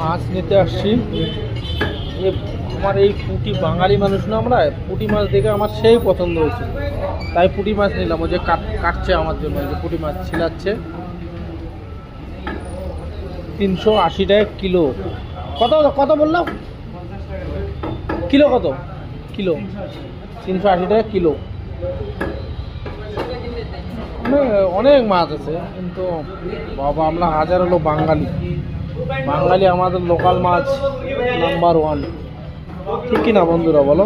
মাছ নিতে আসছি। আমার এই পুঁটি বাঙালি মানুষ না, আমরা পুঁটি মাছ দেখে আমার সেই পছন্দ হয়েছে, তাই পুঁটি মাছ নিলাম। ও যে কাটছে আমার জন্য, যে পুঁটি মাছ ছিলাচ্ছে। 380 টাকা কিলো। কত কত বললাম? কিলো কত? কিলো 380 টাকা কিলো। অনেক মাছ আছে, কিন্তু বাবা আমরা হাজার হলো বাঙালি। বাঙালি আমাদের লোকাল মাছ নাম্বার 1, ঠিক কিনা বন্ধুরা বলো?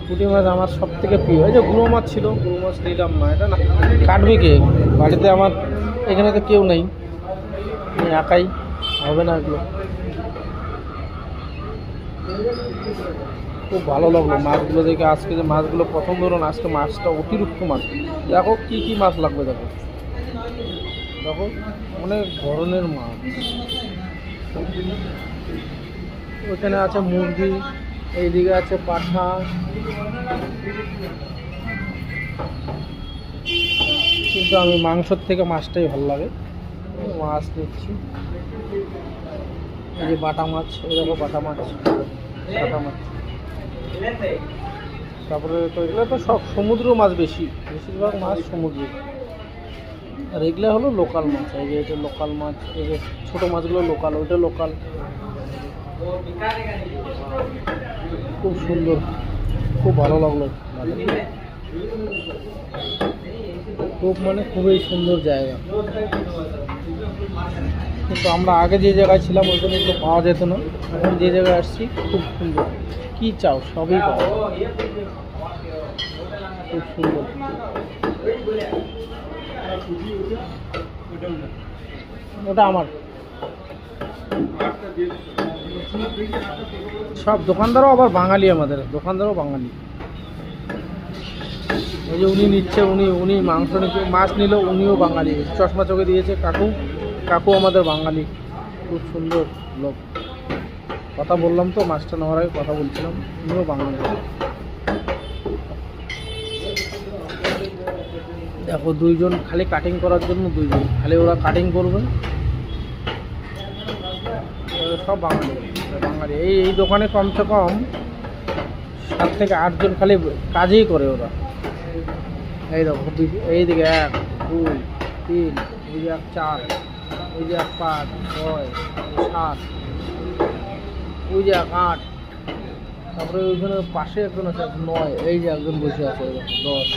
পুঁটি মাছ আমার সব থেকে প্রিয়। এই যে গুঁড়ো মাছ ছিল, গুঁড়ো মাছ নিলাম না। এটা না কাটবে কে? বাড়িতে আমার এখানে তো কেউ নেই, আমি একাই, হবে না এগুলো। খুব ভালো লাগলো মাছগুলো দেখে। আজকে যে মাছগুলো প্রথম ধরুন, আজকে মাছটা অতিরিক্ত মাছ। দেখো কি কি মাছ লাগবে, দেখো দেখো অনেক ধরনের মাছ। ওখানে আছে মুরগি, এইদিকে আছে পাঠা, কিন্তু আমি মাংসর থেকে মাছটাই ভালো লাগে। মাছ নিচ্ছি। এই যে বাটা মাছ, এই দেখো বাটা মাছ, বাটা মাছ। তারপরে তো এগুলো তো সব সমুদ্র মাছ, বেশিরভাগ মাছ সমুদ্র। আর এগুলো হলো লোকাল মাছ। এই যে এটা লোকাল মাছ, এই যে ছোটো মাছগুলো লোকাল, ওইটা লোকাল। খুব সুন্দর, খুব ভালো লাগলো। খুব মানে খুবই সুন্দর জায়গা। কিন্তু আমরা আগে যে জায়গায় ছিলাম ওইখানে এগুলো পাওয়া যেত না। এখন যে জায়গায় আসছি খুব সুন্দর, কি চাও সবই পাওয়া, খুব সুন্দর। ওটা আমার। সব দোকানদারও আবার বাঙালি, আমাদের দোকানদারও বাঙালি। এই যে উনি নিচ্ছে, উনি মাংস নিচ্ছে, মাছ নিল, উনিও বাঙালি। চশমা চোখে দিয়েছে কাকু আমাদের বাঙালি। খুব সুন্দর লোক। কথা বললাম তো, মাছটা নেওয়ার আগে কথা বলছিলাম, উনিও বাঙালি। দেখো দুইজন খালি কাটিং করার জন্য, দুইজন খালি ওরা কাটিং করবে। সব বাঙালি বাঙালি। এই দোকানে কমসে কম 7 থেকে 8 জন খালি কাজই করে ওরা। এই দেখো এইদিকে 1 2 3, এই যে 4, ওই যে 5 6 7, ওই যে 8, তারপরে ওইখানে পাশে একজন আছে 9, এই যে একজন বসে আছে 10।